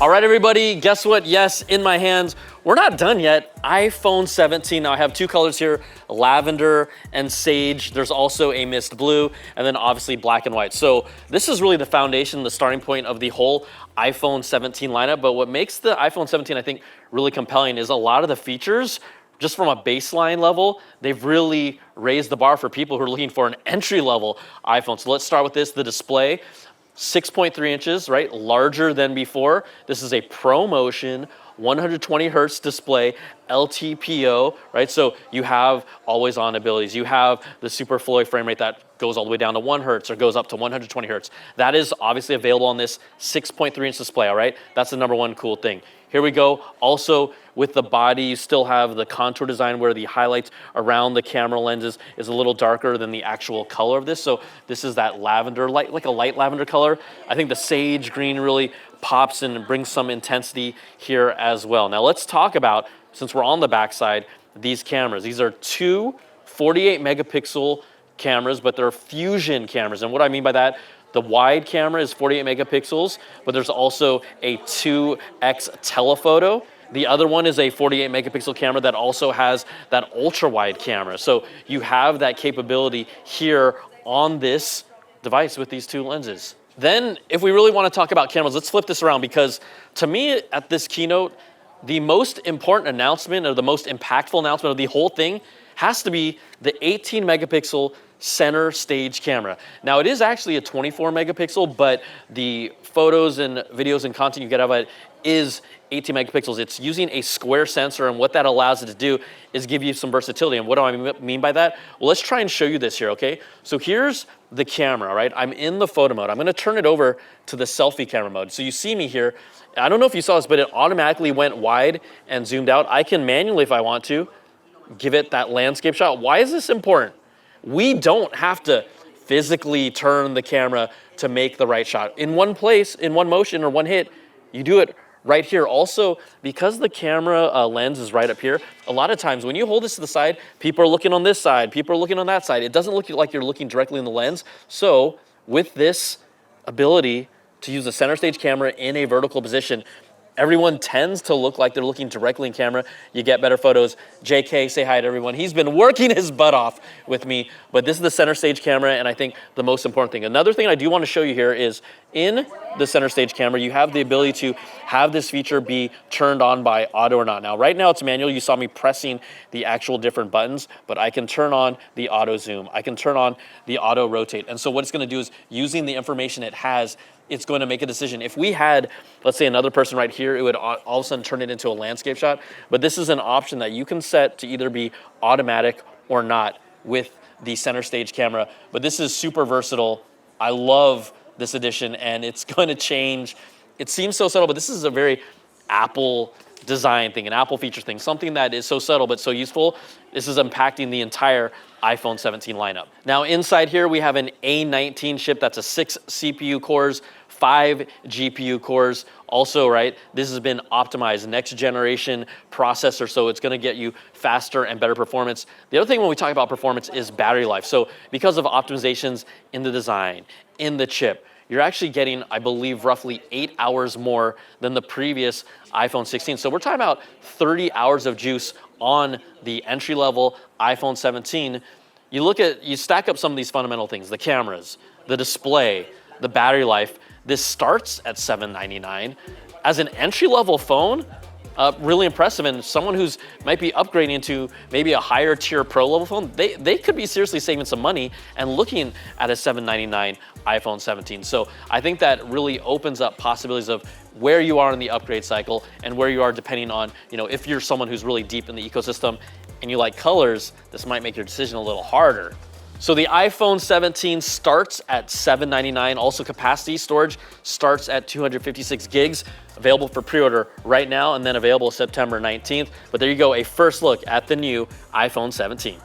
All right, everybody, guess what? Yes, in my hands, we're not done yet. iPhone 17. Now I have two colors here, lavender and sage. There's also a mist blue, and then obviously black and white. So this is really the foundation, the starting point of the whole iPhone 17 lineup. But what makes the iPhone 17, I think, really compelling is a lot of the features, just from a baseline level, they've really raised the bar for people who are looking for an entry-level iPhone. So let's start with this, the display. 6.3 inches, right? Larger than before. This is a ProMotion 120 hertz display, LTPO, right? So you have always on abilities. You have the super Floyd frame rate that goes all the way down to 1 hertz or goes up to 120 hertz. That is obviously available on this 6.3 inch display, all right? That's the number one cool thing. Here we go. Also, with the body, you still have the contour design where the highlights around the camera lenses is a little darker than the actual color of this. So this is that lavender, like a light lavender color. I think the sage green really pops and brings some intensity here as well. Now let's talk about, since we're on the backside, these cameras. These are two 48 megapixel cameras, but they're fusion cameras. And what I mean by that, the wide camera is 48 megapixels, but there's also a 2x telephoto. The other one is a 48 megapixel camera that also has that ultra wide camera. So you have that capability here on this device with these two lenses. Then if we really want to talk about cameras, let's flip this around, because to me at this keynote, the most important announcement or the most impactful announcement of the whole thing has to be the 18 megapixel center stage camera. Now it is actually a 24 megapixel, but the photos and videos and content you get out of it is 18 megapixels. It's using a square sensor, and what that allows it to do is give you some versatility. And what do I mean by that? Well, let's try and show you this here, okay? So here's the camera, right? I'm in the photo mode. I'm gonna turn it over to the selfie camera mode. So you see me here. I don't know if you saw this, but it automatically went wide and zoomed out. I can manually, if I want to, give it that landscape shot. Why is this important? We don't have to physically turn the camera to make the right shot. In one place, in one motion or one hit, you do it right here. Also, because the camera lens is right up here, a lot of times when you hold this to the side, people are looking on this side, people are looking on that side. It doesn't look like you're looking directly in the lens. So with this ability to use the center stage camera in a vertical position, everyone tends to look like they're looking directly in camera. You get better photos. JK, say hi to everyone. He's been working his butt off with me, but this is the center stage camera, and I think the most important thing. Another thing I do want to show you here is in the center stage camera, you have the ability to have this feature be turned on by auto or not. Now, right now it's manual. You saw me pressing the actual different buttons, but I can turn on the auto zoom. I can turn on the auto rotate. And so what it's going to do is, using the information it has, it's going to make a decision. If we had, let's say, another person right here, it would all of a sudden turn it into a landscape shot. But this is an option that you can set to either be automatic or not with the center stage camera. But this is super versatile. I love this addition, and it's going to change. It seems so subtle, but this is a very Apple design thing, an Apple feature thing, something that is so subtle but so useful. This is impacting the entire iPhone 17 lineup. Now inside here we have an A19 chip. That's a 6 CPU cores, 5 GPU cores. Also, right, this has been optimized, next generation processor, so it's gonna get you faster and better performance. The other thing when we talk about performance is battery life. So because of optimizations in the design, in the chip, you're actually getting, I believe, roughly 8 hours more than the previous iPhone 16. So we're talking about 30 hours of juice on the entry-level iPhone 17. You stack up some of these fundamental things, the cameras, the display, the battery life. This starts at $799. As an entry-level phone, really impressive, and someone who's might be upgrading to maybe a higher tier pro level phone, they could be seriously saving some money and looking at a $799 iPhone 17. So I think that really opens up possibilities of where you are in the upgrade cycle and where you are depending on, if you're someone who's really deep in the ecosystem and you like colors, this might make your decision a little harder. So the iPhone 17 starts at $799. Also, capacity storage starts at 256 gigs. Available for pre-order right now and then available September 19th. But there you go, a first look at the new iPhone 17.